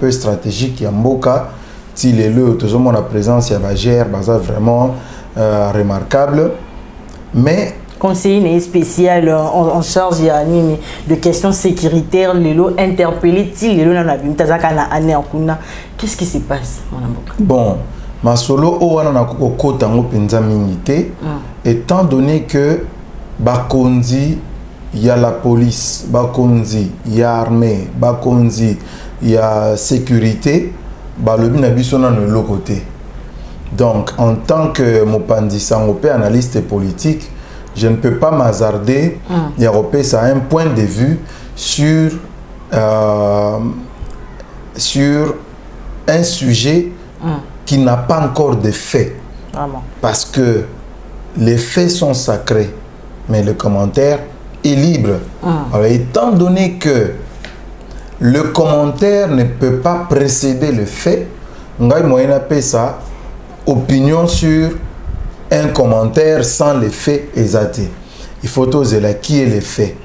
peu stratégique ya mboka ti lelo tozomona la présence ya bagère baza vraiment remarquable. Mais conseiller spécial en charge de questions sécuritaires, lelo interpellé ti lelo na bimtazaka na ane akuna. Qu'est-ce qui se passe mon mboka? Bon, masolo o wana na kokota ngo penza mingi étant donné que bakonzi il y a la police, bakonzi, il y a armée, bakonzi, il y a sécurité, le binabiso na le côté. Donc, en tant que Mopandi Sangopé, analyste politique, je ne peux pas m'hasarder, Yaropé, ça a un point de vue sur un sujet qui n'a pas encore de faits. Parce que les faits sont sacrés, mais le commentaire est libre. Alors, étant donné que le commentaire ne peut pas précéder le fait, on a ça opinion sur un commentaire sans les faits exacts. Il faut oser là qui est les faits.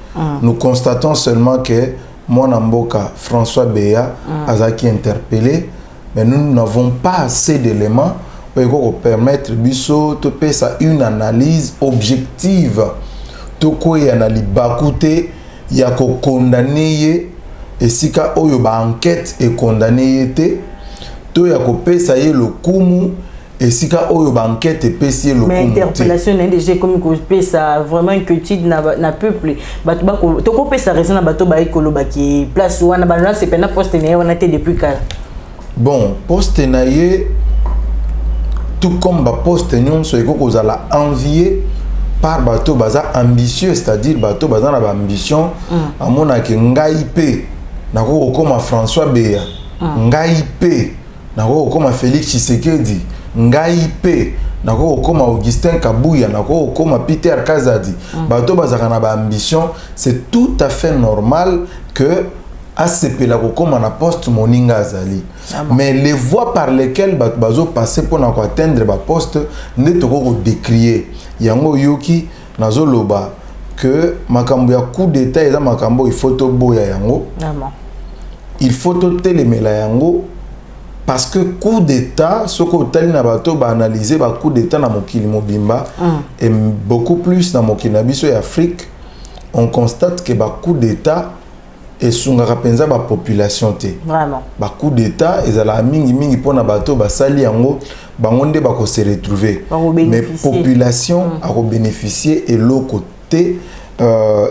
Nous constatons seulement que mon amboka François Béa a qui interpellé, mais nous n'avons pas assez d'éléments pour permettre biso de faire une analyse objective. Toko ya na libakute ya ko condamner et si ka oyo ba enquête et condamner te to ya ko pesa ye le kumu et si ka oyo ba enquête et pesa ye le kumu. Mais interpellation NDG comme ko pesa vraiment inquiétude na peuple bato ba ko to ko pesa raison na bato ba ekolo ba ki place wana ba na c'est pena poste na wana te depuis kala. Bon, poste na ye tout comme ba poste nyonso eko kozala envier par bateau baza ambitieux, c'est-à-dire bateau baza na ba ambition amona ke ngai pe nako koma François Béa ngai pe nako koma Félix Tshisekedi ngai pe nako koma Augustin Kabuya nako koma Peter Kazadi bateau baza na ba ambition. C'est tout à fait normal que ACP la koma na poste moninga azali. Mais les voies par lesquelles bazo passer pour atteindre ba poste ne to ko décrier yango yoki nazoloba que makambo ya coup d'état eza makambo il faut to boya yango. Il faut to telemela yango parce que coup d'état soko tali na bato ba analyser ba coup d'état na mokili mobimba et beaucoup plus na mokili na biso ya Afrique, on constate que ba coup d'état et sungaka penza ba population te. Vraiment. Ba coup d'état ezala mingi pona bato ba sali yango bango nde ba ko se retrouver. Mais population a bénéficier et l'autre côté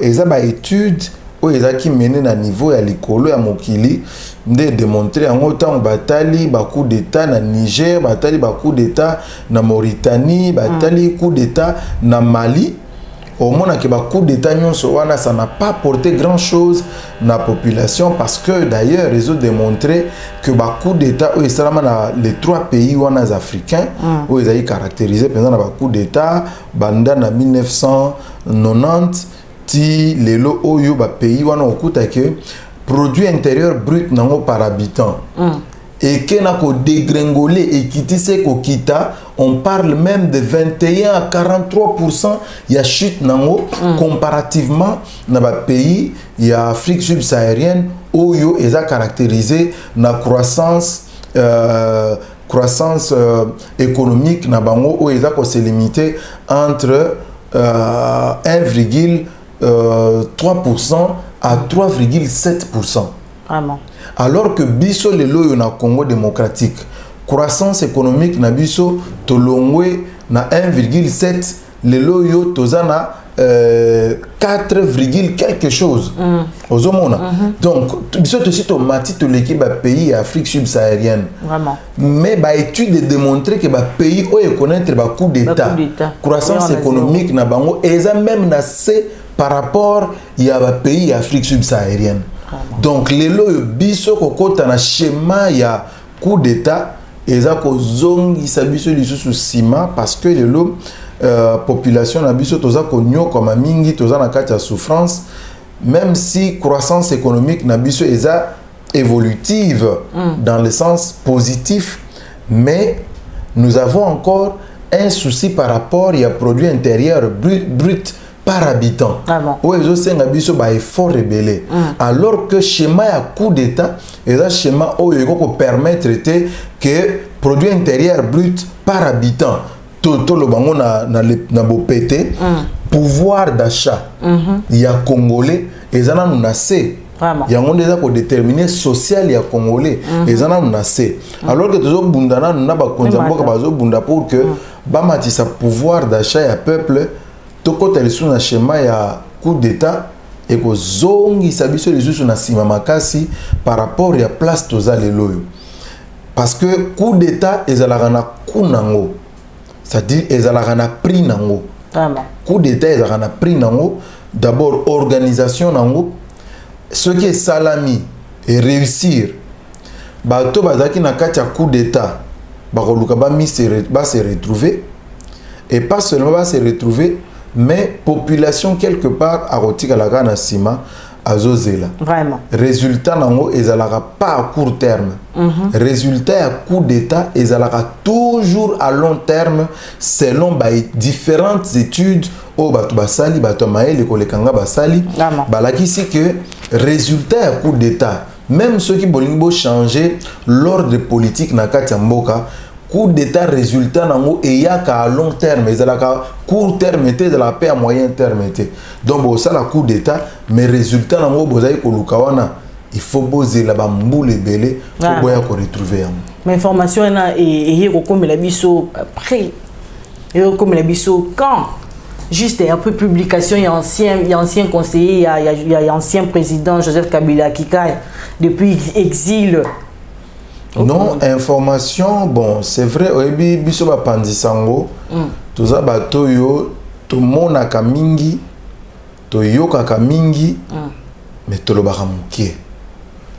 eza ba étude o eza ki mené na niveau ya likolo ya mokili nde démontrer yango tant batali ba coup d'état na Niger, batali ba coup d'état na Mauritanie, batali coup d'état na Mali. Au moins que ba coup d'état ça n'a pas apporté grand chose na population parce que d'ailleurs ils ont démontré que ba coup d'état les trois pays africains où ils ont caractérisé pendant ba coup d'état banda na 1990 ti lelo oyo ba pays wana okuta que produit intérieur brut nango par habitant et que na ko dégringoler et quitter ko kita, on parle même de 21 à 43% il y a chute nango comparativement na ba pays il y a Afrique subsaharienne où yo eza caractérisé na croissance économique na bango où eza ko se limiter entre 1,3% à 3,7%. Vraiment. Alors que biso lelo na Congo démocratique, croissance économique na biso tolongwe na 1,7, lelo yo tozana 4, quelque chose. Donc biso aussi to mati to l'équipe pays Afrique subsaharienne. Vraiment. Mais ba étude démontrer que ba pays o connaître ba coup d'état. Croissance économique na bango eza même na C par rapport ya ba pays Afrique subsaharienne. Donc les lois biso kokota na schéma ya coup d'état eza ko zongi sabiso lisusu sima parce que les lois population na biso toza ko nyoko ma mingi toza na kati ya souffrance même si croissance économique na biso eza évolutive dans le sens positif, mais nous avons encore un souci par rapport à produit intérieur brut par habitant. Où ils ont un abisso ba effort rebellé. Alors que schéma ya coup d'état et ça schéma où il faut permettre que produit intérieur brut par habitant tout le bango na bopété pouvoir d'achat il y a congolais et ça nous nassé. Il y a un déjà pour déterminer social il y a congolais et ça nous nassé. Alors que tous bundana nous na ba konzambo ka bazo bunda pour que ba matisa pouvoir d'achat ya peuple to côté les sous schéma ya coup d'état et que zongi sabiso les sous na sima makasi par rapport à place toza lelo parce que coup d'état ezalaka na coup nango c'est-à-dire ezalaka na prix nango coup d'état ezalaka na prix nango d'abord organisation nango ce qui est salami et réussir bato bazaki na kati ya coup d'état bakoluka ba se retrouver et pas seulement va se retrouver mais population quelque part à rotika la gana sima azozela vraiment résultat nango ezalaka pas à court terme résultat à coup d'état ezalaka toujours à long terme selon différentes études au bato basali bato maele kolekanga basali balakisi que résultat à coup d'état même ceux qui bolingo changer l'ordre politique na kati ya mboka coup d'état résultat nango eyaka à long terme ezalaka court terme était de la paix à moyen terme était donc ça la coup d'état mais résultat nango bozai koluka wana il faut poser la bamboule belé pour boya ko retrouver mais information na et comme la biso après et comme la biso quand juste un peu publication il y a ancien conseiller il y a ancien président Joseph Kabila Kikai depuis exil. Non, information, bon, c'est vrai, oyebi biso ba pandisango, toza bato yo, to monaka mingi, to yokaka mingi, mais tolobaka mukie.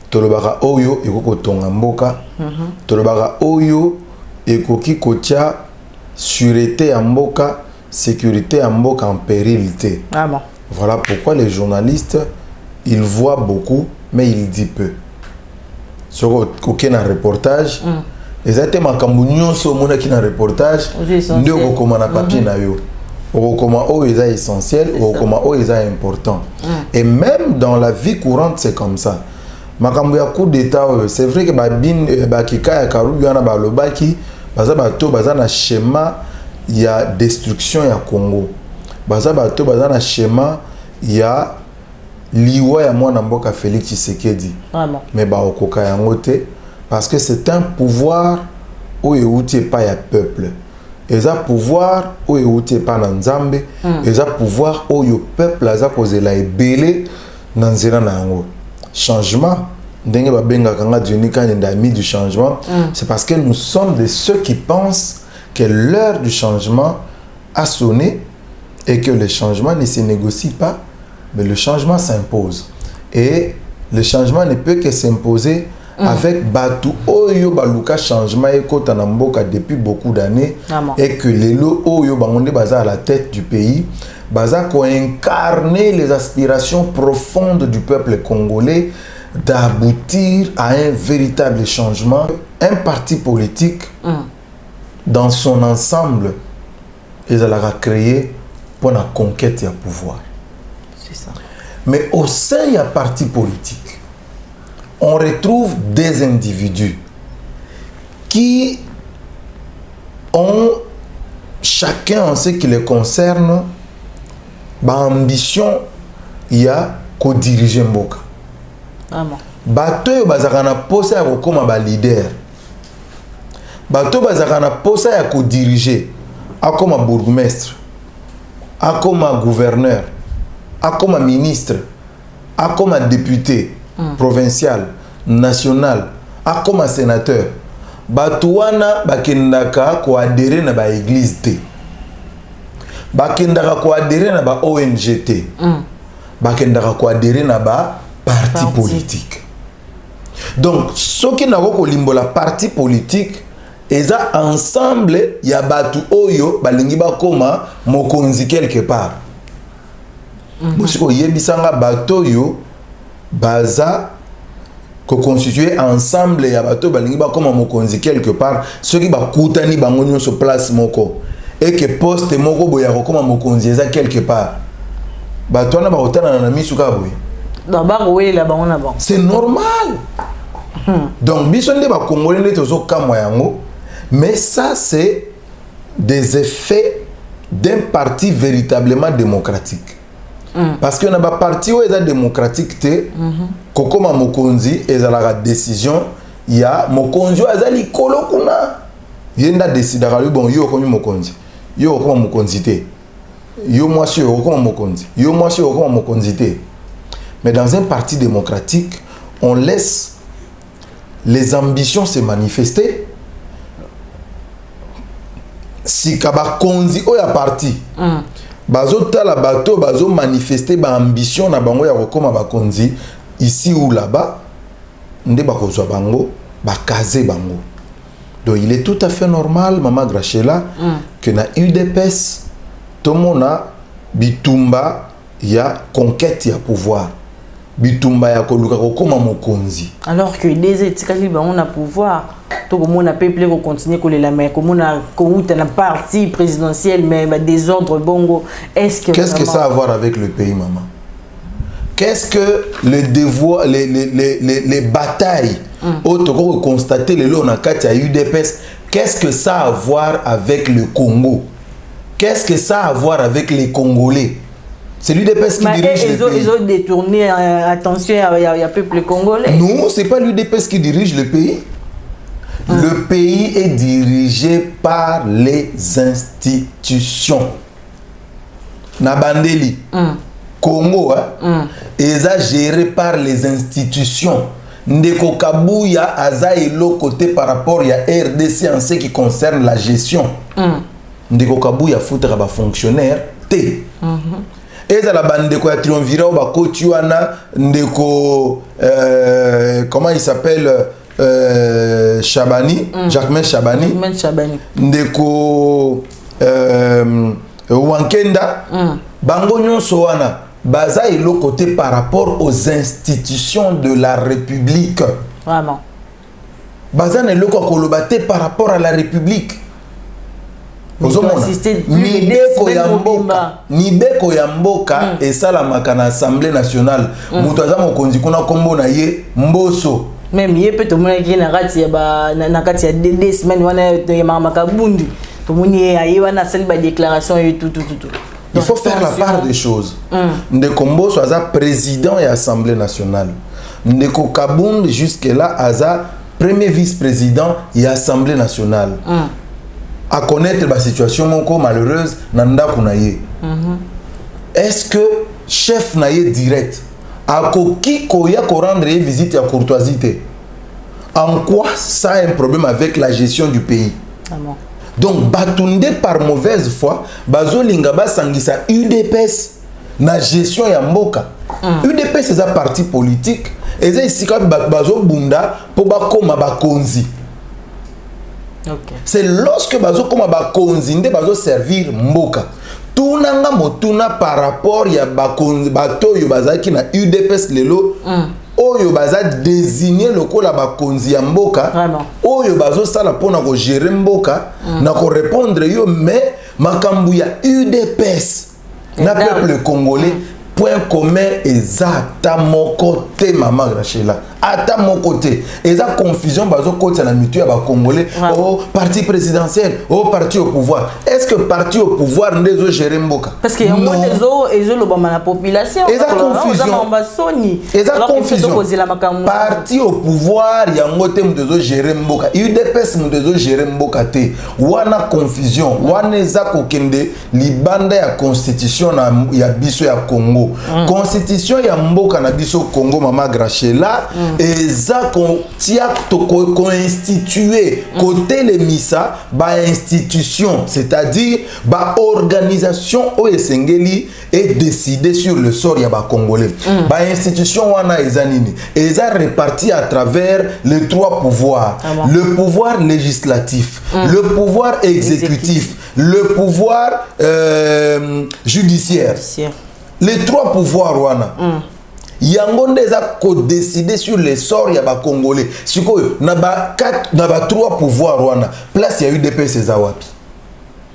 Tolobaka oyo ekoko tonga mboka, tolobaka oyo ekoki kotia sûreté ya mboka, sécurité ya mboka en péril. Voilà pourquoi les journalistes, ils voient beaucoup, mais ils disent peu. Sur aucun reportage exactement quand nous sommes qui un reportage nous recommandons papier na yo recommandons est essentiel recommandons est important et même dans la vie courante c'est comme ça makambo ya coup d'état c'est vrai que ba kika ya karubi wana ba lobaki baza bato baza na schéma ya destruction ya Congo baza bato baza na schéma ya liwa ya mwana mboka Félix Tshisekedi mais ba okoka yango te parce que c'est un pouvoir où euti pas ya peuple et ça pouvoir où euti pas na nzambe et ça pouvoir où yo peuple aza kozela ebele na nzela na yango changement ndenge ba benga kanga dionika ndami du changement c'est parce que nous sommes de ceux qui pensent que l'heure du changement a sonné et que le changement ne se négocie pas. Mais le changement s'impose. Et le changement ne peut que s'imposer avec Batu Oyo Baluka changement et Kotanamboka depuis beaucoup d'années. Et que les lots Oyo Bangonde Baza à la tête du pays, Baza ko incarner les aspirations profondes du peuple congolais d'aboutir à un véritable changement. Un parti politique, dans son ensemble, ils allaient créer pour la conquête et le pouvoir. Ça. Mais au sein du parti politique, on retrouve des individus qui ont chacun en ce qui les concerne l'ambition il y a qu'au diriger mboka. Bato yo bazakana posa ya kokoma ba leader. Bato bazakana posa ya ko diriger akoma bourgmestre, akoma gouverneur, comme ministre, comme député provincial, national, comme sénateur, Batouana bakendaka ko adhérer na ba église té. Bakendaka ko adhérer na ba ONG té. Bakendaka ko adhérer na ba parti politique. Donc, ceux qui n'ont pas limbola parti politique, ils ont ensemble ya batu oyo balingi bakoma mokonzi quelque part. Bosiko yebisanga bato yo baza ko constituer ensemble ya bato balingi ba comme mokonzi quelque part ceux qui ba kutani bango nyonso place moko et que poste moko boya ko comme mokonzi eza quelque part bato wana bakotana na misu kaka boye c'est normal. Donc biso nde bakongolais nde tozokamwa yango, mais ça c'est des effets d'un parti véritablement démocratique. Parce que na ba parti où est démocratique te kokoma mokonzi ezalaka décision ya mokonzi azali kolo kuna yenda décidera lui bon yo komi mokonzi yo okoma mokonzi te yo mwasi yo okoma mokonzi yo mwasi yo okoma mokonzi te. Mais dans un parti démocratique on laisse les ambitions se manifester. Si kaba konzi o ya parti bazo tala bato bazo manifester ba ambition na bango ya kokoma ba konzi ici ou là-bas nde bakozwa bango bakaze bango. Donc il est tout à fait normal Maman Grachela que na UDPS tomona bitumba ya conquête ya pouvoir, bitumba ya koluka kokoma mokonzi, alors que des etikali bango na pouvoir to komona peuple ko continuer ko la mais komona ko uta na parti présidentiel mais désordre bongo. Est-ce que qu'est-ce que ça a à voir avec le pays, maman? Qu'est-ce que les devoirs, les batailles auto constater les lots na kati ya UDPS, qu'est-ce que ça a à voir avec le Congo? Qu'est-ce que ça a à voir avec les Congolais? C'est l'UDPS qui dirige le pays. Ils ont détourné attention à peuple congolais. Non, c'est pas l'UDPS qui dirige le pays. Le pays est dirigé par les institutions. Nabandeli, Congo, est géré par les institutions. Ndeko Kabuya aza elo côté par rapport à RDC en ce qui concerne la gestion. Ndeko Kabuya foutra ba fonctionnaire T. Et la bande de triumvirat au Bakotuana, ndeko comment il s'appelle Chabani, Jacquemain Chabani, ndeko Wankenda, bango nyonso wana baza elo côté par rapport aux institutions de la République. Vraiment. Baza elo kolobate par rapport à la République. Nibeko ya mboka esalamaka na Assemblée nationale. Mutu aza mokonzi kuna kombo na ye Mboso. Même ye peut tomona ki na kati ya na kati ya 2 semaines wana ya makabundi. Tomoni aye wana sel ba déclaration et tout. Il faut faire la part des choses. Ndeko Mboso aza président de l'Assemblée nationale. Ndeko Kabundi jusque là aza premier vice-président de l'Assemblée nationale. À connaître la situation malheureuse nanda kunaye. Est-ce que chef naye direct a koki koya ko rendre visite à courtoisie? En quoi ça a un problème avec la gestion du pays? Donc batunde par mauvaise foi bazo linga basangisa UDPS na gestion ya mboka. UDPS c'est un parti politique et c'est ici que bazo bunda pour bakoma bakonzi. Okay. C'est lorsque bazo koma bakonzi nde bazo servir mboka. Tunanga motuna par rapport ya bakonzi bato yo bazaki na UDPS lelo oyo baza désigné lokola bakonzi ya mboka. Oyo bazo sala pona ko gérer mboka na ko répondre yo mais makambu ya UDPS na peuple congolais point commun ezata mon côté Maman Grachela ata mon côté eza confusion bazo côté na mitu ya ba congolais au parti présidentiel au parti au pouvoir. Est-ce que parti au pouvoir ndezo gérer mboka? Parce que yango ezo lo bama la population eza confusion parti au pouvoir yango te mdezo gérer mboka UDPS mdezo gérer mboka te wana confusion wana eza kokende libanda ya constitution na ya biso ya Congo. Constitution ya mboka na biso Congo Maman Grachela eza tia to constituer côté les misa ba institution, c'est-à-dire ba organisation o esengeli et décider sur le sort ya ba congolais. Ba institution wana eza nini? Eza réparti à travers les 3 pouvoirs. Le pouvoir législatif, le pouvoir exécutif, le pouvoir judiciaire. Les 3 pouvoirs wana. Yango ndeza ko décider sur les sorts ya ba congolais. Sikoyo na ba 3 pouvoirs wana. Place ya UDPS eza wapi?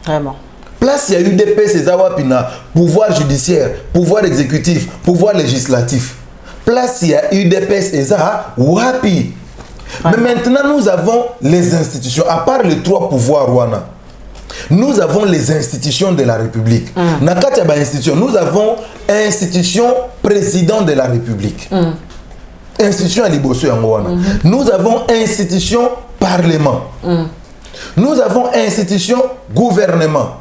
Vraiment. Place il y a UDPS et Zawapina, pouvoir judiciaire, pouvoir exécutif, pouvoir législatif. Place il y a UDPS et Zawapi. Mais maintenant nous avons les institutions, à part les 3 pouvoirs Rwanda. Nous avons les institutions de la République. Nous avons institution président de la République. Institution à Liboso Yangoana. Nous avons institution parlement. Nous avons institution gouvernement.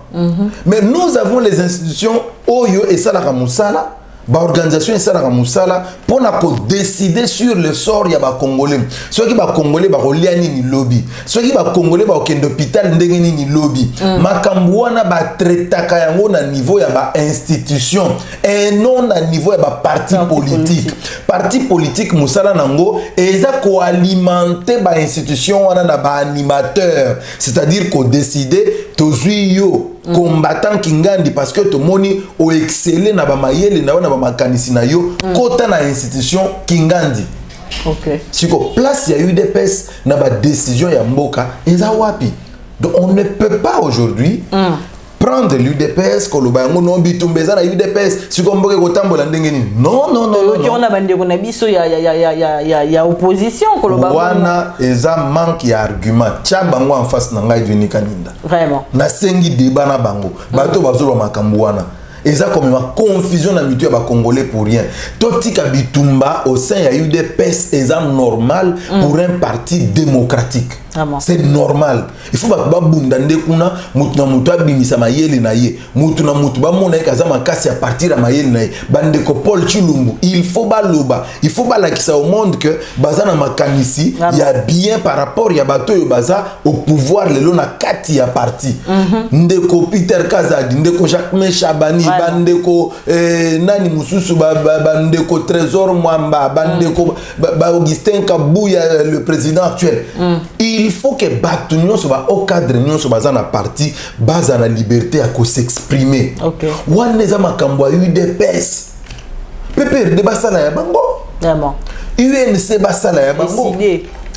Mais nous avons les institutions Oyo et Salara Moussala. Organisation et Salara Moussala pour décider sur le sort ya ba Congolais. Ceux qui ba Congolais ba reliani ni lobby. Ceux qui ba Congolais ba okende hôpital ndengeni ni lobby. Makambuana ba traitaka yango na niveau ya ba institution et non na niveau ya ba parti politique. Parti politique Moussala nango eza ko alimenter ba institution wana na ba animateur, c'est-à-dire ko décider tozui yo combattant Kingandi parce que tout le monde a excellé na ba mayele na ba makanisi na yo kota na institution Kingandi. OK. Si ko place il y a eu des pèses na ba décision ya mboka eza wapi. Donc on ne peut pas aujourd'hui prendre l'UDPS koloba yango no bitumbeza na UDPS si ko mboka kotambola ndenge nini. Non non non. Yo on a bande ko na biso ya opposition koloba. Wana eza manque ya argument. Tia bango en face na ngai Vini Kaninda. Vraiment. Na sengi débat na bango. Bato bazo ba makambu wana. Eza comme une confusion na mitu ya ba Congolais pour rien. Totika bitumba au sein ya UDPS eza normal pour un parti démocratique. C'est normal. Il faut pas bundande kuna mutu na mutu abimisa mayele na ye. Mutu na mutu ba mona ekaza makasi à partir à mayele na ye. Bande ko Paul Chilumbu. Il faut ba loba. Il faut ba lakisa au monde que baza na makanisi il y a bien par rapport ya bato yo baza au pouvoir lelo na kati ya parti. Ndeko Peter Kazadi, ndeko Jacques Chabani, bandeko nani mususu bandeko Trésor Mwamba, bandeko Augustin Kabouya le président actuel. Il faut que Batunion soit au cadre de soit dans parti base à la liberté à s'exprimer. OK. Waneza makambo UDPS. Pepe de basala ya bango. Vraiment. UNC basala ya bango.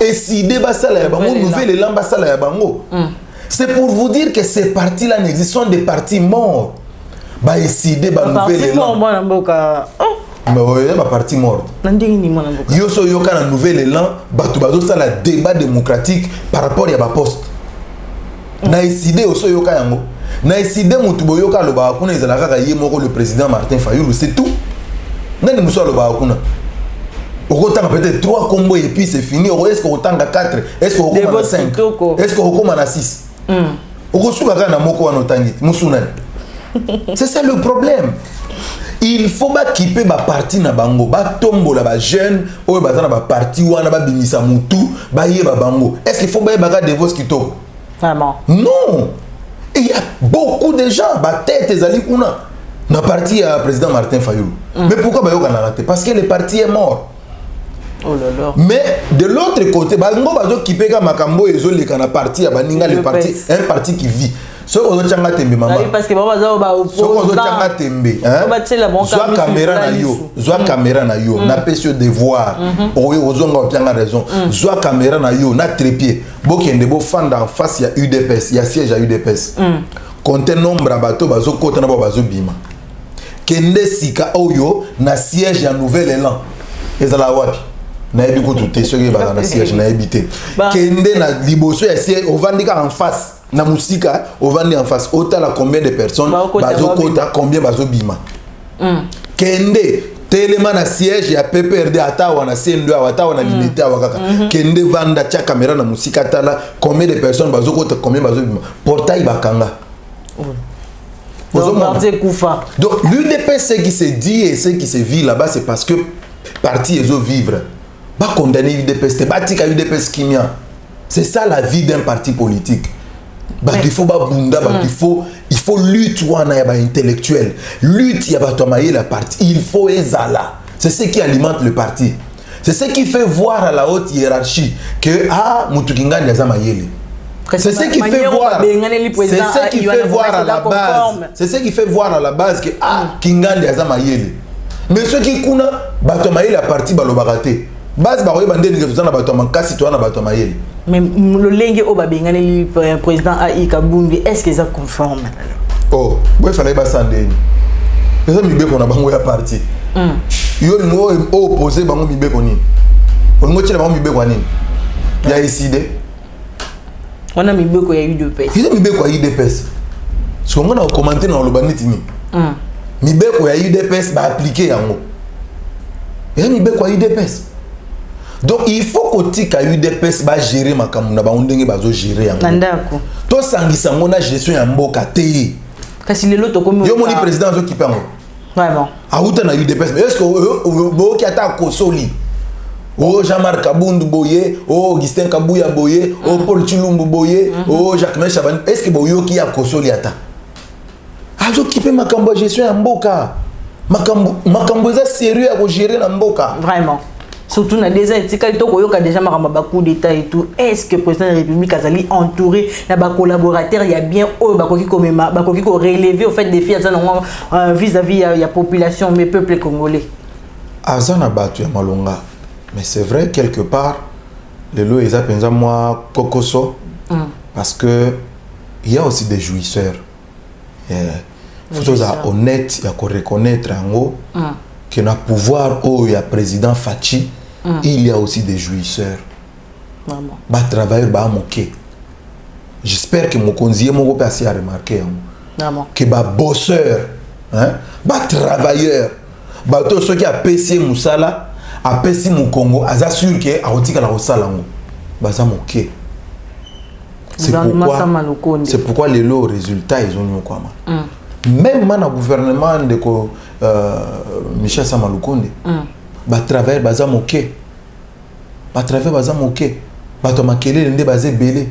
SID basala ya bango, nouvelle élan basala ya bango. C'est pour vous dire que ces partis-là n'existent, sont des partis morts. Ba SID ba nouvelle élan. Mais oui, ma partie morte. Yo so yo kana nouvel élan, batu bazo ça la débat démocratique par rapport à ba poste. Na décidé o so yo ka yango. Na décidé mutu boyo ka lo ba kuna ezalaka ka ye moko le président Martin Fayulu, c'est tout. Nani muso lo ba kuna. Okotanga peut-être 3 combos et puis c'est fini. Est-ce que otanga 4? Est-ce que okoma 5? Est-ce que okoma 6? Okosuka kana moko wana otangi. Musunani. C'est ça le problème. Il faut pas quitter ma parti na bango, ba tombo la ba jeune, ou ba na ba parti wana ba bimisa mutu, ba yé ba bango. Est-ce qu'il faut ba baga de vos kito? Vraiment. Non. Il y a beaucoup de gens ba tête ezali kuna na parti à président Martin Fayulu. Mais pourquoi ba yo kana raté? Parce que le parti est mort. Oh là là. Mais de l'autre côté, ba ngo ba zo kipe ka makambo ezo le kana parti ya baninga le parti, un parti qui vit. Ce qu'on a changa tembe maman. Parce que maman za ba ce qu'on a changa tembe, hein. Soit caméra na yo, soit caméra na yo, na pêche devoir. Oyo ozonga opianga raison. Soit caméra na yo, na trépied. Bokende bo fanda en face ya UDPS, ya siège à UDPS. Compte nombre à bateau bazo kota na bazo bima. Kende sika oyo na siège ya nouvel élan. Ezala wapi? Na ebi ko tout ce qui va na siège na ebité. Kende na liboso ya siège ovandika en face. Na musika ovandi en face otala combien de personnes bazo kota combien bazo bima kende telema na siège ya PPRD ata wana sendo ata wana limité wakaka kende vanda cha caméra na musika tala combien de personnes bazo kota combien bazo bima portail bakanga. Donc l'UDPS ce qui se dit et ce qui se vit là-bas c'est parce que parti ezo vivre ba condamner l'UDPS te batika l'UDPS kimia. C'est ça la vie d'un parti politique. Bah, il faut babunda, bah, il faut lutte wana ya ba intellectuel, lutte ya ba tomaye la parti, il faut ezala. C'est ce qui alimente le parti. C'est ce qui fait voir à la haute hiérarchie que mutu kingandi azama yele. C'est ce qui fait voir. C'est ce qui fait voir à la base. C'est ce qui fait voir à la base que kingandi azama yele. Mais ceux qui kuna ba tomaye la parti ba lo baraté. Base ba oyeba ndeni ke tozana ba toma kasi to na ba toma yele. Mais le lingue au babengane le président AI Kabumbi, est-ce que ça conforme? oh il fallait pas s'en donner ça mi be qu'on a bango ya parti yo ngo opposé bango mi be koni on ngo tshela bango mi be kwani ya décidé on a mi be ko ya UDPS il mi be ko ya UDPS so on a commenté dans le banit ni mi be ko ya UDPS ba appliquer yango et mi be ko ya UDPS donc il faut que tika UDPS ba gérer makambo na ba ndenge bazo gérer yango ndako to sangisa ngona gestion ya mboka te kasi lelo to komi yo moni président zo kipango vraiment auta na UDPS mais est-ce que bo ki ata kosoli oh Jean-Marc Kabundu boye oh Augustin Kabuya boye oh Paul Chilumbu boye oh Jacques Mechaban est-ce que boyo ki ya kosoli ata azo kipe makambo gestion ya mboka makambo za sérieux à gérer na mboka vraiment surtout na déjà etika to koyoka déjà makambo ba coup d'état et tout est-ce que président de la République azali entouré na ba collaborateurs il y a bien bakoki komema bakoki ko relever au fait des filles vis-à-vis ya population mais peuple congolais azana batu ya malonga mais c'est vrai quelque part le lo eza penza moi kokoso parce que il y a aussi des jouisseurs faut être honnête ya ko reconnaître ngo que na pouvoir il y a président Fachi il y a aussi des jouisseurs vraiment ba travailleurs ba moké j'espère que mon conseiller mon groupe a remarqué vraiment que ba bosseur hein ba travailleur ba to ceux qui a PC musala a PC mu Congo aza sûr que a otika la osala ngo ba za moké c'est pourquoi les lots résultats ils ont eu quoi même dans le gouvernement de Michel Samalukonde ba travailler baza moké ba travailler baza moké ba to makele ndé bazé belé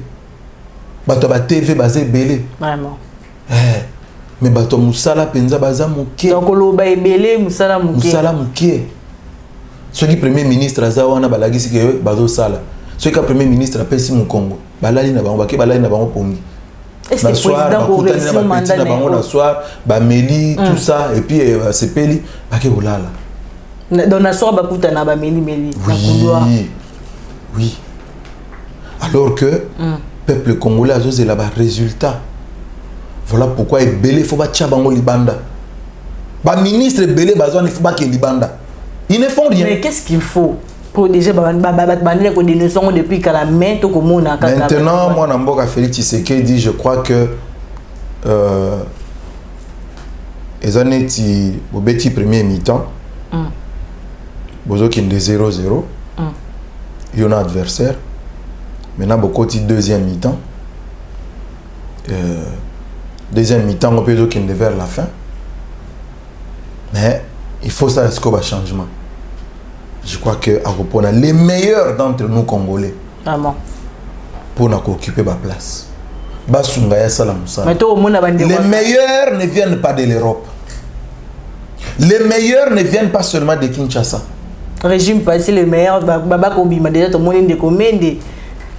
ba to ba TV bazé belé vraiment mais ba to musala penza baza moké donc lo ba belé musala moké ceux qui premier ministre azawana balagisi ke bazo sala ceux qui premier ministre apesi mu Congo balali na bango ba balali na bango pongi. Est-ce que le président aurait réussi au mandat le soir, Bameli, tout ça, et puis c'est Peli, dans la soirée, Bakouta Bameli. Oui. Alors que le peuple congolais a osé là-bas résultat. Voilà pourquoi il belé faut pas tchabango libanda. Ba ministre belé bazon il faut pas qu'il libanda. Ils ne font rien. Mais qu'est-ce qu'il faut? Déjà maintenant moi Namboka Félix Tshisekedi je crois que les années au petit premier mi-temps bozo qui de 0-0 il y a un adversaire maintenant beaucoup de deuxième mi-temps on peut dire qu'il est vers la fin mais il faut ça est-ce qu'il y a un changement. Je crois que les meilleurs d'entre nous Congolais pour occuper ma place. Les meilleurs ne viennent pas de l'Europe. Les meilleurs ne viennent pas seulement de Kinshasa. Régime passé les meilleurs baba kobima déjà to monde de commande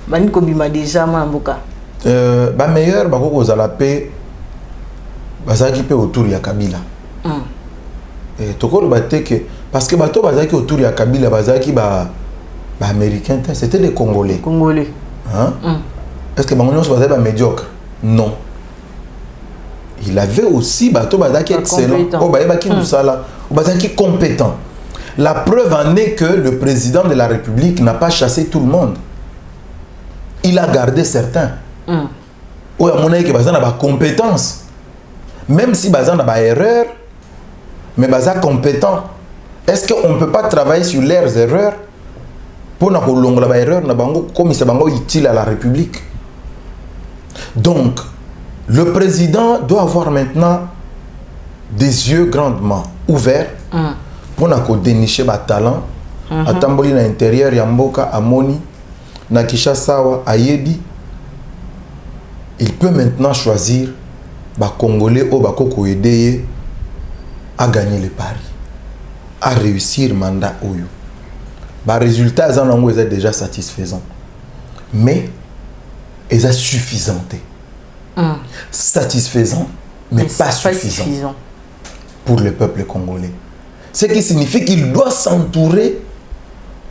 bani kobima déjà mamboka. Ba meilleur bako kozala pe bazaki pe autour ya Kabila. Et tokolo bateke parce que bato bazaki autour ya Kabila bazaki ba américain c'était des Congolais. Hein? Est-ce que bango nyonso bazaki ba médiocre? Non. Il avait aussi bato bazaki excellent. Oh ba yebaki musala, bazaki compétent. La preuve en est que le président de la République n'a pas chassé tout le monde. Il a gardé certains. Oh à mon avis que bazana ba compétence. Même si bazana ba erreur mais baza compétent. Est-ce qu'on ne peut pas travailler sur leurs erreurs pour na kolongola ba erreur na bango comme ça bango utile à la République? Donc le président doit avoir maintenant des yeux grandement ouverts pour na ko dénicher ba talent atamboli na intérieur ya mboka amoni na Kinshasa ayebi. Il peut maintenant choisir ba Congolais au bakoko aider à gagner le pari, à réussir le mandat Oyo. Les résultats sont déjà satisfaisants. Mais ils sont suffisants. Satisfaisants, mais pas suffisants pour le peuple congolais. Ce qui signifie qu'il doit s'entourer,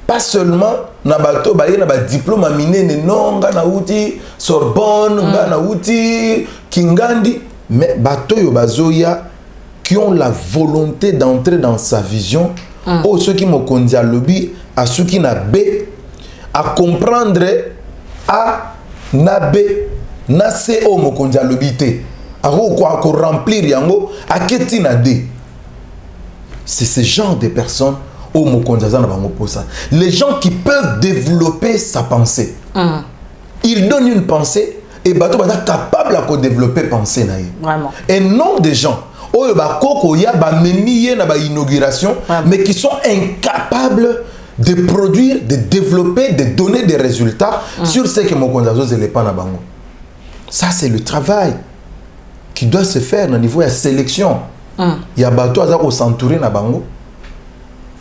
pas seulement na bato baye na ba diplôme aminé non nga na uti Sorbonne nga na uti Kingandi mais bato yo bazoya qui ont la volonté d'entrer dans sa vision, ou ceux qui m'ont conduit à lobby, à ceux qui n'a B, à comprendre A, na B, na C, ou m'ont conduit à lobby T, à remplir yango, à qu'est-il na D. C'est ce genre de personnes où m'ont conduit à ça. Les gens qui peuvent développer sa pensée. Ils donnent une pensée et bato bata capable de développer pensée na. Vraiment. Et non des gens oyo ba koko ya ba memiye na ba inauguration mais qui sont incapables de produire, de développer, de donner des résultats sur ce que Mokonzazo zele pa na bango. Ça c'est le travail qui doit se faire au niveau de la sélection. Il y a bato aza ko s'entourer na bango.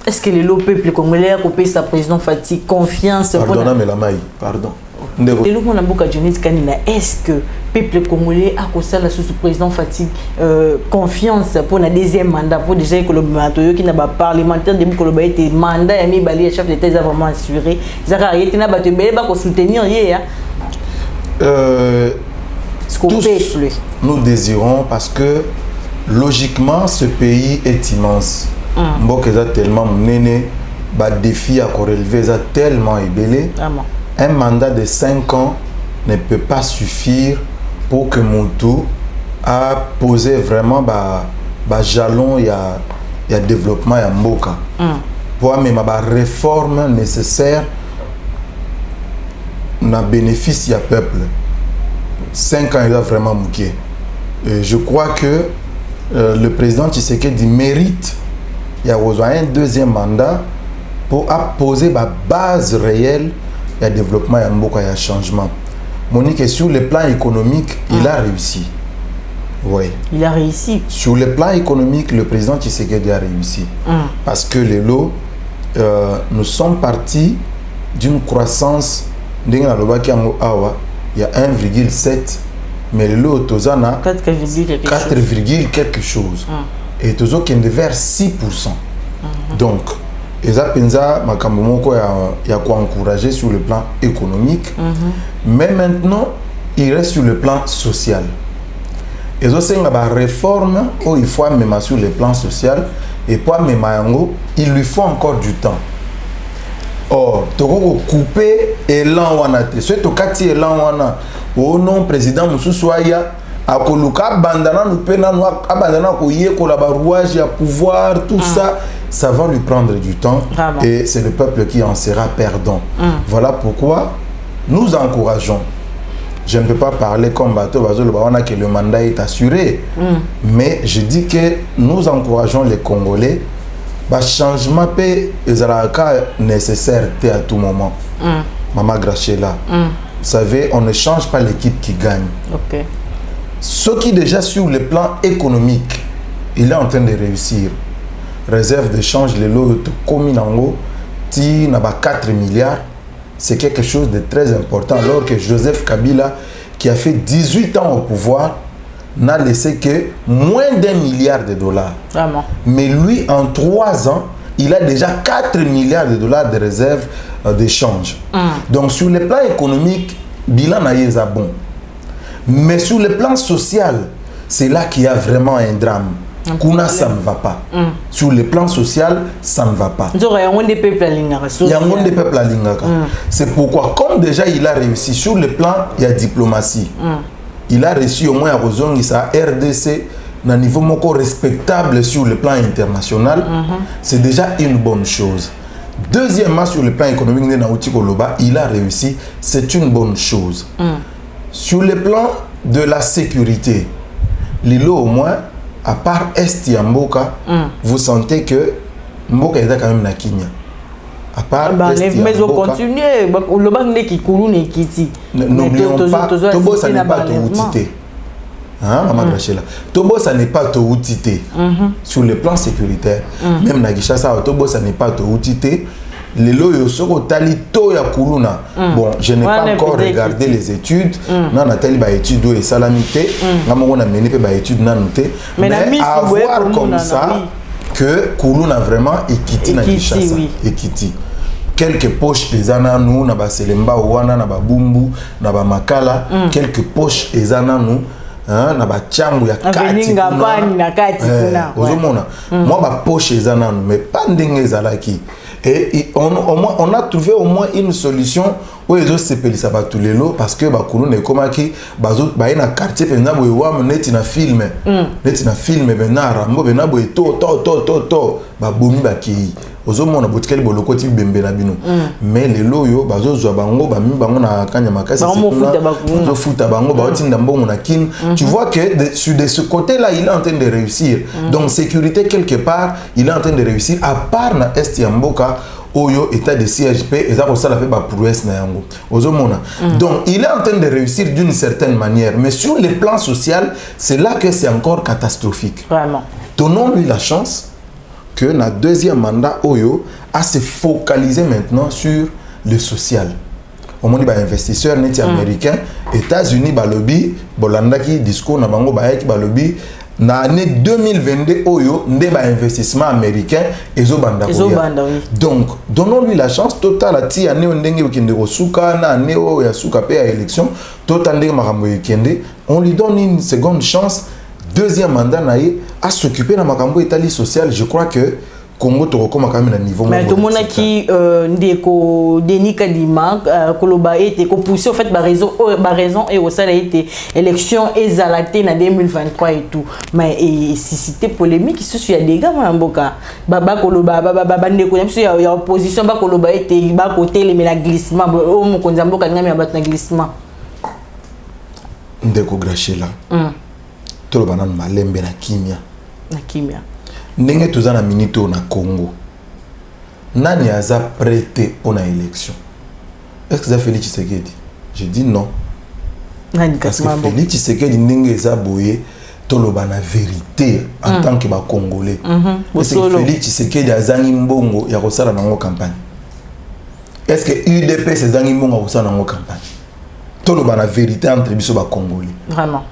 Est-ce que le peuple congolais a coupé sa président Fati confiance? Pardon, mais la maille, pardon. Est-ce que le peuple congolais a causé la sous-président Fati confiance pour le deuxième mandat, pour déjà que le qui n'a pas parlementaire de été mandat et mis bali chef d'État vraiment assuré. Zara était n'a pas soutenir tous nous désirons parce que logiquement ce pays est immense. Mbok est tellement mené, bah défi à relever est tellement ébélé. Un mandat de 5 ans ne peut pas suffire pour que Moutou a posé vraiment bah jalon il y a développement ya mboka. Pour même bah réforme nécessaire na bénéfice ya peuple. 5 ans il a vraiment mouqué. Je crois que le président Tshisekedi mérite il y a un deuxième mandat pour poser la base réelle de développement et de changement. Monique, sur le plan économique, il a réussi. Oui. Il a réussi. Sur le plan économique, le président Tshisekedi a réussi. Parce que les lots, nous sommes partis d'une croissance, il y a 1,7, mais le lot, 4, quelque chose. Et tous autres qui vers 6%. Donc, ils ont encouragé sur le plan économique, mais maintenant, il reste sur le plan social. Ils ont une réforme où il faut même sur le plan social et pour même il lui faut encore du temps. Or, tu as coupé l'élan wana. C'est tout cas l'élan wana. Au nom président Moussousoya. Akoluka bandana nous pena nous abandana ko yeko la barouage ya pouvoir tout ça va lui prendre du temps. Vraiment. Et c'est le peuple qui en sera perdant. Voilà pourquoi nous encourageons. Je ne peux pas parler comme bateau que le mandat est assuré, mais je dis que nous encourageons les Congolais. Bah changement est nécessaire à tout moment. Maman Grachela, vous savez, on ne change pas l'équipe qui gagne. Ok. Ce qui déjà sur le plan économique, il est en train de réussir. Réserve de change, les lots de Kominango, ti n'a pas 4 milliards. C'est quelque chose de très important. Alors que Joseph Kabila, qui a fait 18 ans au pouvoir, n'a laissé que moins d'1 milliard de dollars. Vraiment. Mais lui, en 3 ans, il a déjà 4 milliards de dollars de réserve d'échange. Donc sur le plan économique, bilan n'est pas bon. Mais sur le plan social, c'est là qu'il y a vraiment un drame. Kuna, ça ne va pas. Sur le plan social, ça ne va pas. Il y a des peuples à Lingaka. C'est pourquoi, comme déjà il a réussi sur le plan, il y a diplomatie. Il a réussi au moins à rejoindre sa RDC à un niveau respectable sur le plan international. C'est déjà une bonne chose. Deuxièmement, sur le plan économique, il a réussi. C'est une bonne chose. Sur le plan de la sécurité, l'îlot au moins, à part Est et Mboka, vous sentez que Mboka est quand même na Kenya. À part Est et Mboka. N'oublions pas, Tobo, ça n'est pas Toutité. Maman Grachela. Tobo, ça n'est pas Toutité. Sur le plan sécuritaire, même Nagisha, Tobo, ça n'est pas Toutité. Les loyaux sont talito ya kuluna. Bon, je n'ai pas encore regardé les études. Non, Nathalie ba étude et salamité. Namon a mené ba étude nanuté. Mais à voir comme ça que kuluna vraiment Ekiti na Kinshasa. Ekiti. Quelques poches ezana nous na ba Selemba wana na ba Bumbu na ba Makala. Quelques poches ezana nous na ba tiangu ya kati ozomona moi ba poche ezananu mais pas ndenge ezalaki. Et on a trouvé au moins une solution où ils ont séparé ça tous les lots parce que bakulu ne comment qui bazot ba na quartier pendant boy wa net na film ben rambo ben boy to ba bomi ba ki ozomona botikeli boloko ti bembe na bino mais les lots yo bazozwa bango ba mi bango na kanya makasi zo futa bango ba otinda mbongo na kin. Tu vois que de ce côté là il est en train de réussir. Donc sécurité quelque part il est en train de réussir à part na est ya mboka oyo état de CHP eza ko sala fait ba prouesse na yango ozomona. Donc il est en train de réussir d'une certaine manière mais sur le plan social c'est là que c'est encore catastrophique. Vraiment. Donnons-lui la chance que notre deuxième mandat oyo a se focaliser maintenant sur le social. Au moins, les investisseurs net américains, États-Unis, balobi, bolanda qui discours na bango ba ki balobi na année 2022 oyo ndé ba investissement américain ezo banda. Donc, donnons-lui la chance totale ati année ndenge okende ko suka na année oyo ya suka pe à élection, total ndenge makambo yekende, on lui donne une seconde chance. Deuxième mandat naïe à s'occuper de makambo étali social. Je crois que Congo te recommande quand même à niveau. Mais tout le monde qui ndeko Denis Kadima Koloba était poussé au fait par raison et au sein a été élection exalatée en 2023 et tout. Mais si c'était polémique, il y a des gars mboka baba Koloba baba ndeko même si il y a opposition ba Koloba était ba côté les mais glissement au mon konzamboka ngami abatna glissement. Ndeko Grachela. Tout le monde malembe na kimia. Na kimia. Ndenge tozana minito na Congo. Nani aza prêté pour la élection? Est-ce que ça Félix Tshisekedi? Je dis non. Parce que Félix Tshisekedi ndenge eza boye toloba na vérité en tant que ba Congolais. Est-ce que Félix Tshisekedi azangi mbongo ya kosala nango campagne? Est-ce que UDP azangi mbongo ya kosala nango campagne? Toloba na vérité entre biso ba Congolais. Vraiment.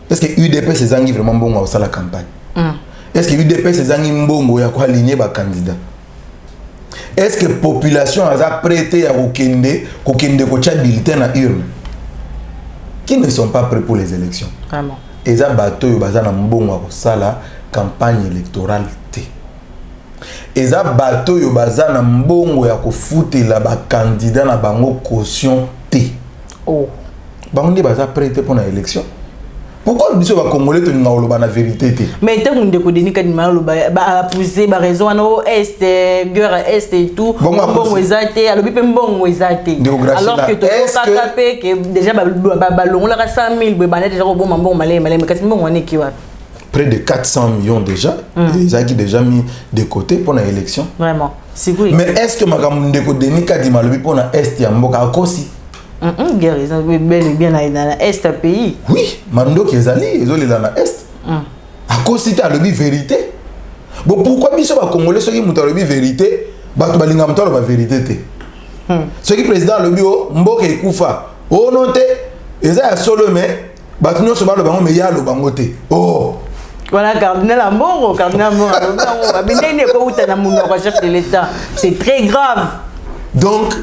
Est-ce que UDP azangi vraiment mbongo ya kosala campagne? Est-ce que UDP azangi mbongo ya ko aligner ba candidat? Est-ce que la population a prêté à kokende ko tcha bulletin na urne? Qui ne sont pas prêts pour les élections? Vraiment. Et ça bateau yo bazana mbongo ya kosala campagne électorale te. Et ça bateau yo bazana mbongo ya kofutela ba candidat na bango caution te. Oh. Bango ndi baza prêté pour la élection. Pourquoi le monsieur va congolais te n'aura la vérité? Mais tant qu'on décode ni kadima lo ba pousser ba raison no est guerre est et tout bon ezate alobi pe mbongo ezate alors que to kakape que déjà ba longo la 100 000 ba déjà ko bon mbongo malé mais kasi mbongo ne ki wa près de 400 millions déjà ils ont déjà mis de côté pour l'élection. Vraiment c'est cool. Mais est-ce que makambo décode ni kadima lobi pour na est ya mboka akosi? Guerre, ils ont bel et bien dans l'Est pays. Oui, Mando Kezali, ils ont dans l'Est. À cause de la vérité. Bon, pourquoi ils sont Congolais, ceux qui ont la vérité, ils ont la vérité. Ceux qui président le bio, Mboke Koufa, oh non, ils ont solo, mais ils sont pas le bango, mais il y a le bango. Oh! Voilà, cardinal Ambongo, cardinal Ambongo, chef de l'État. C'est très grave. Donc,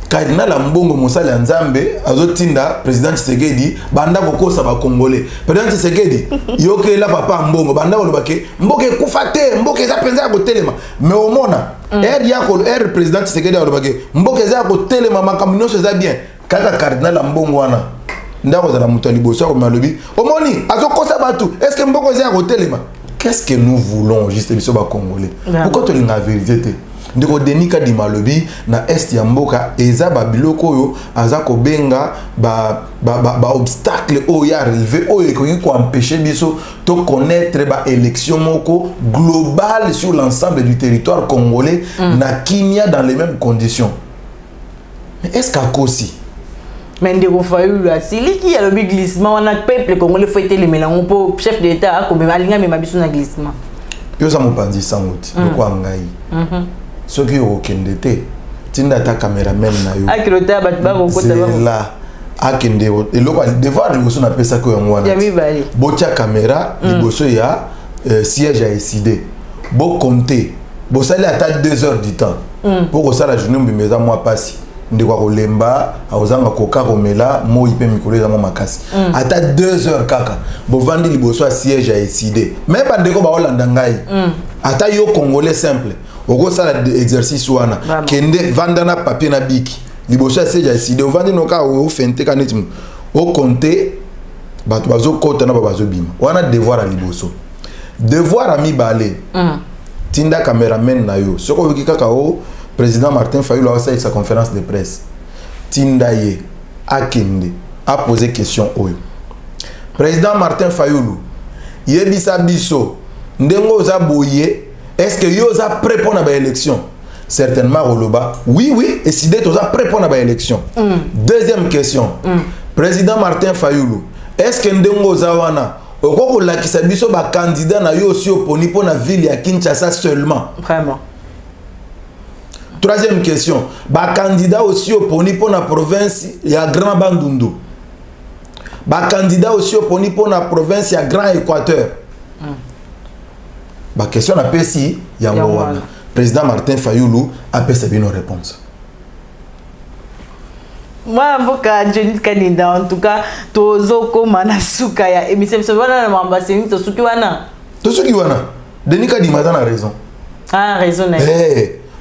Cardinal Ambongo Moussala Nzambe azotinda président Tshisekedi banda kokosa ba Congolais. Président Tshisekedi yoke la papa Ambongo banda kolobake mboke kufate mboke za penza ko telema mais au mona air président Tshisekedi kolobake mboke za ko telema makamino za bien kaka Cardinal Ambongo wana ndako za mutu liboso ko malobi omoni azokosa batu est-ce que mboko za ko telema? Qu'est-ce que nous voulons juste biso ba Congolais? Pourquoi tu la vérité? Ndeko Denis Kadima lobi na est ya mboka eza ba biloko oyo aza ko benga ba obstacle oyo ya relevé oyo ko empêcher biso to connaître ba élection moko globale sur l'ensemble du territoire congolais na kimia dans les mêmes conditions. Mais est-ce qu'à Kosi mais ndeko Fayulu asili ki ya lobi glissement on a peuple congolais faut être les mélange pour chef d'état ko même alinga même biso na glissement yo za mopanzi sanguti ko ngai ceux qui ont aucun été, tinda ta caméraman na yo. Akilota batba ko kota ba. Là, akende et lo ba devoir liboso na pesa ko ngwana. Ya mibali. Botia caméra liboso ya siège à décider. Bo compter. Bo sali ata 2 heures du temps. Pour que ça la journée mbimeza moi passi. ndeko kolemba azanga koka komela mo ipe mikolo za mo makasi ata 2 heures kaka bovandi liboso a siège a décidé même pas ndeko ba olanda ngai ata yo congolais simple oko sala exercice wana kende vandana papier na biki liboso a siège a décidé ovandi noka o fente kanetimu o compter bato bazo kota na bazo bima wana devoir a liboso devoir a mi balé tinda cameraman na yo soko yoki kaka o président Martin Fayulu a fait sa conférence de presse. Tindaye akende a posé question oyo. Président Martin Fayulu, yebisa biso ndengo za boye, est-ce que yo za prêt pour na ba élection? Certainement Roloba. Oui, et si d'être prêt pour na ba élection. Deuxième question. Président Martin Fayulu, est-ce que ndengo za wana okoko lakisa biso ba candidat na yo aussi oponi pour na ville ya Kinshasa seulement? Vraiment. Troisième question, ba candidat aussi oponi pour la province ya Grand Bandundu. Ba candidat aussi oponi pour la province ya Grand Équateur. Ba question na pesi ya wana. Président Martin Fayulu a pesi une réponse. Moi mboka Johnny Kanida en tout cas tozoko manasuka ya émission wana na mambaseni tosuki wana. Tosuki wana. Denis Kadima a raison. Ah raison.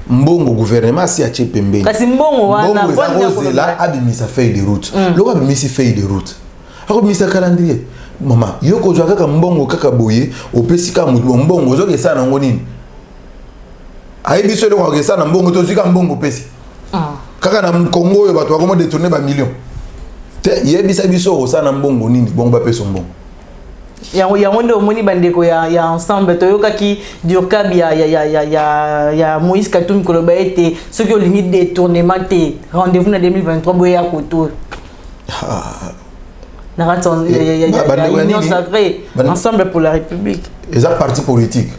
Mbongo gouvernement si ache pembeni kasi mbongo wana bonne là abimisa feuille de route loko abimisi feuille de route akobimisa calendrier mama yoko jwa kaka mbongo kaka boye opesika mutu mbongo zoke sana ngo nini ayibiso loko ke sana mbongo tozika mbongo pesi kaka na Congo yo bato bakoma détourner ba millions te yebisa biso sana mbongo nini bongo ba peso mbongo yango nde omoni bandeko ya ensemble toyokaki Durkab ya Moïse Katumbi koloba ete soki olingi détournement te rendez-vous na 2023 boya koto na raton union sacrée ensemble pour la République eza parti politique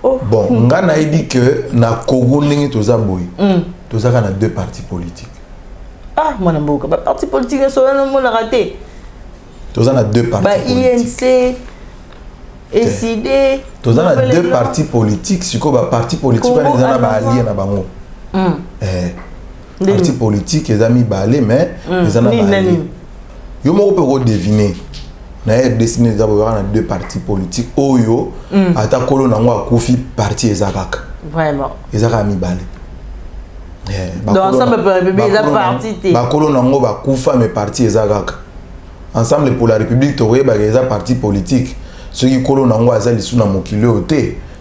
bon nga na yebi que na Congo ndenge toza boy tozaka na 2 partis politiques mwana mboka ba parti politique so na mo la raté. Tous en a 2 partis politiques. INC, SID. Tous en a 2 partis politiques. Si vous avez parti politique, vous avez allié na bango. Parti politique, ils ont mis balé, mais ils ont allié. Yo mo peut deviner. Na est destiné d'avoir 2 partis politiques. Oyo, ata kolo na ngwa kofi parti ezakaka. Vraiment. Ezaka mi balé. Donc ensemble pour la République, ils ont parti. Ba kolo na ngwa ba kufa mais parti ezakaka. Ensemble pour la République, tu as des partis politiques. Ceux qui collent dans les gens qui sont dans mon kilo,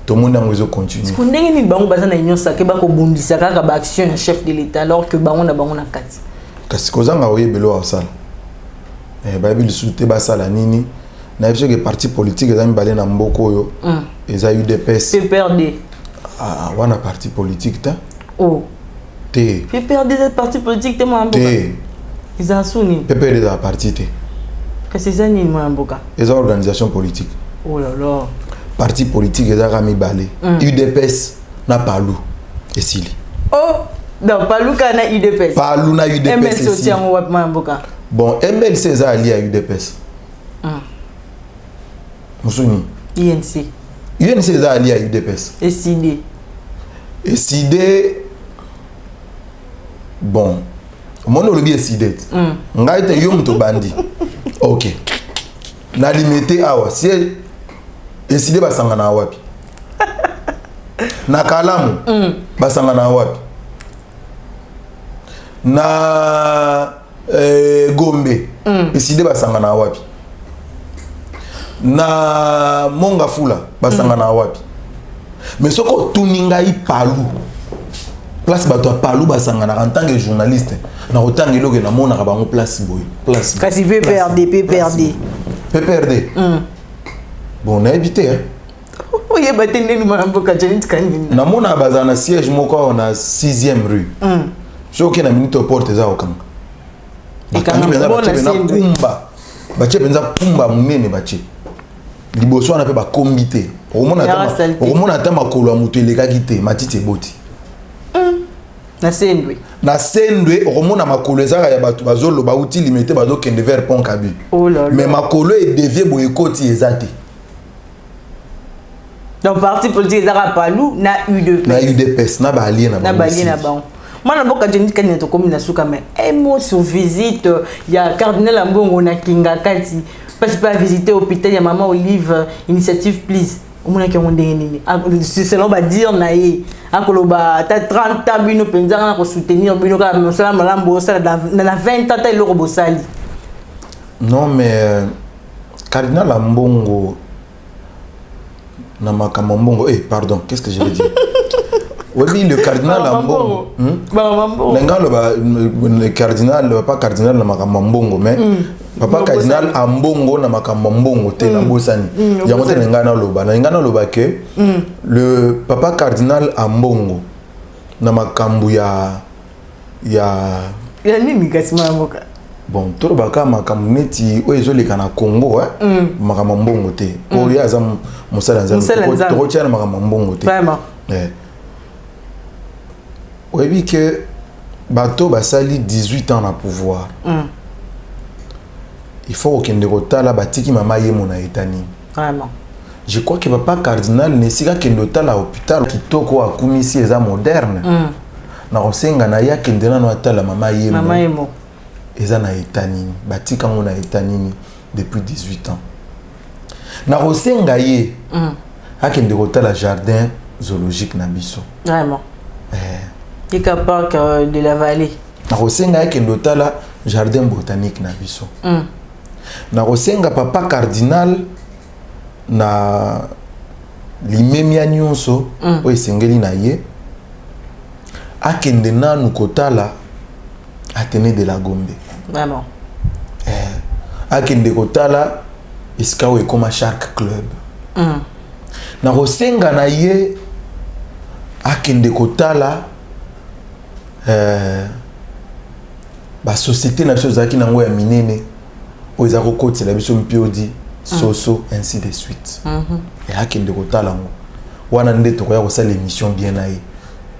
tout le monde a continué. Est-ce qu'on a une banque basée dans l'Union sacrée qui bondit ça comme action un chef de l'État alors que banque na banque na kati. Parce que quand on a eu belo à ça, Bible soutient basa la nini. Na eu que partis politiques ils ont balé na mboko yo. Ils ont eu des PPRD. PPRD. Ah, on a parti politique ta. Oh. T. PPRD des partis politiques te mo mboka. T. Ils ont souni. PPRD da parti T. C'est ça ni moi mboka. Les organisations politiques. Oh là là. Parti politique ils ont mis balé. UDPS na Palu et Sili. Oh, donc Palu kana UDPS. Palu na UDPS. MLC aussi en web mboka. Bon, MLC est allié à UDPS. Moussouni. INC. UNC est allié à UDPS. SID. SID. Bon. Mon lobby SID. Nga ete yom to bandi. Ok. Na limité awa. Si SID basanga na wapi. Na Kalamu. Basanga na wapi. Na Gombe. SID basanga na wapi. Na Mongafula basanga na wapi. Mais soko tuninga i Palu. Place bato Palu basanga na en tant que journaliste. Na autant que loge na mona ba ngo place boy. Place. Kasi PPRD. Bon, on a évité hein. Oui, batende ni mboka Johnny Kanina. Na mona bazana siège moko na 6e rue. Soki na minute porte za okanga. Bakangi benza na kumba. Bache benza kumba munene bache. Liboso na pe ba kombité. Omona ata makolo ya mutu elekaki te matiti eboti. Na sendwe omona makolo ezaka ya bato bazoloba uti limité bazo kende vers pont Kabi. Oh là là. Mais makolo e dévié boye koti ezate. Donc parti politique ezaka Palu na UDPS. Na UDPS na ba allié na ba. Na ba allié na ba. Moi, je suis dit que comme mais moi sur visite, il y a Cardinal Ambongo na Kinga Kati. Parce que visiter l'hôpital, il y a Maman Olive, Initiative Please. C'est selon va dire naïe. Akoloba, t'as 30 ans, bino penza pour soutenir bino comme ça malambo ça dans la 20 ans t'as le robosali. Non mais Cardinal Ambongo na makamambongo pardon, qu'est-ce que je veux dire? Oui, le cardinal Ambongo. Le cardinal, pas cardinal na makamambongo mais papa cardinal Ambongo na makamambongo te na bosani. Ya mote ngana loba ke le papa cardinal Ambongo na makambu ya nini kasima mboka. Bon, tout le baka makambu neti oyezo leka na Congo makamambongo te. Ko ya za musala nzambe. To tia na makamambongo te. Vraiment. Oui, que Bato Basali 18 ans à pouvoir. Il faut qu'il ne rota la batiki mama mon aitani. Vraiment. Je crois que papa cardinal ne sera qu'il ne à l'hôpital qui toko a commis si les moderne. Na osenga na ya kendena no atala mama yemo. Mama yemo. Eza na aitani. Batika mon aitani depuis 18 ans. Na osenga ye. A qu'il ne rota la jardin zoologique na biso. Vraiment. Tika Parc de la Vallée. Na rosenga yake ndotala jardin botanique na biso. Na rosenga papa cardinal na limemia nyonso o esengeli na ye akende nanu kotala Athénée de la Gombe. Vraiment. Akende kotala iskawe koma Shark Club. Na rosenga na ye akende kotala ba société na biso zaki nango ya minene o ezako koti la biso mpiodi soso ainsi de suite. Et akende kotala ngo wana nde to koya kosala émission bien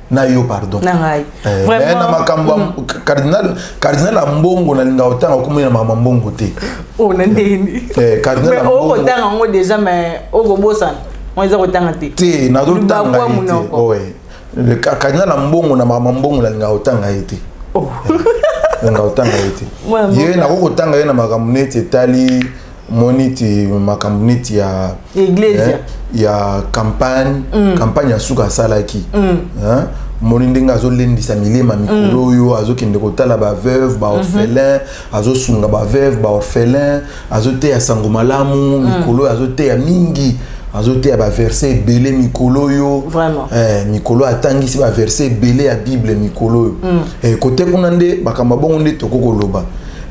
na yo pardon mais na makambo cardinal Ambongo na linga otanga komona na mambongo te o na ndeni cardinal Ambongo o otanga ngo déjà mais o gobosan on ezako otanga te na do tanga ouais le cardinal Ambongo na mambongo na linga otanga été linga otanga été ye na ko tanga ye na makamneti tali moniti makamneti ya iglesia ya campagne ya suka salaki moni ndenga azolendisa milema mikolo oyo azokende kotala ba veuve ba orphelin azosunga ba veuve ba orphelin azoteya sango malamu mikolo azoteya mingi azoteya ba verset belé mikolo yo mikolo atangisi ba verset belé ya Bible mikolo côté kuna nde bakamba bongo nde tokokoloba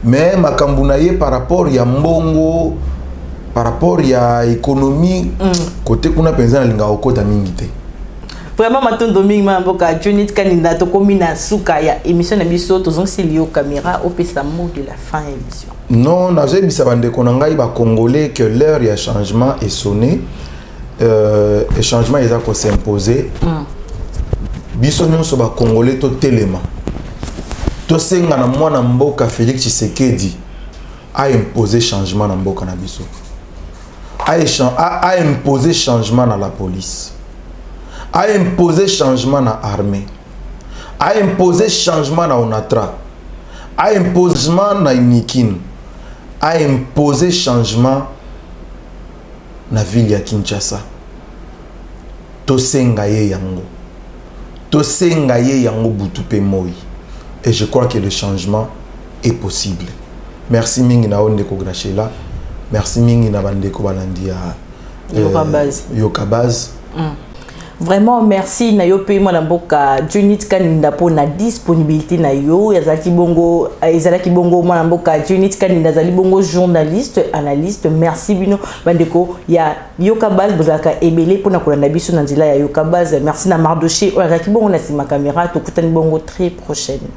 mais makambu na ye par rapport ya mbongo par rapport ya économie côté kuna penza na linga okota mingi te. Vraiment matondo mingi mamboka Jonit Kaninda to komina suka ya émission na biso tozong silio caméra au pesa mot de la fin émission. Non, na je bisa bande konangai ba congolais que l'heure ya changement est sonné. Et changement est à s'imposer. Biso nyonso ba congolais to telema. To senga na mwana mboka Félix Tshisekedi a imposé changement na mboka na biso. A imposé changement dans la police. A imposé changement dans l'armée. A imposé changement dans ONATRA. A imposé changement dans Inikin. A imposé changement dans la ville de Kinshasa. Tosenga ye yango. Tosenga ye yango butupe moi. Et je crois que le changement est possible. Merci mingi na onde ko grachela. Merci mingi na bande ko balandi Yokabaz. Vraiment merci na yo pe mwana mboka Jonit Kaninda po na disponibilité na yo yazaki bongo mwana mboka Jonit Kaninda zali bongo journaliste analyste merci bino bandeko ya Yokabaz bozaka ebele pona kolanda biso na nzela ya Yokabaz merci na Mardoché yazaki bongo na sima caméra to kutani bongo très prochaine.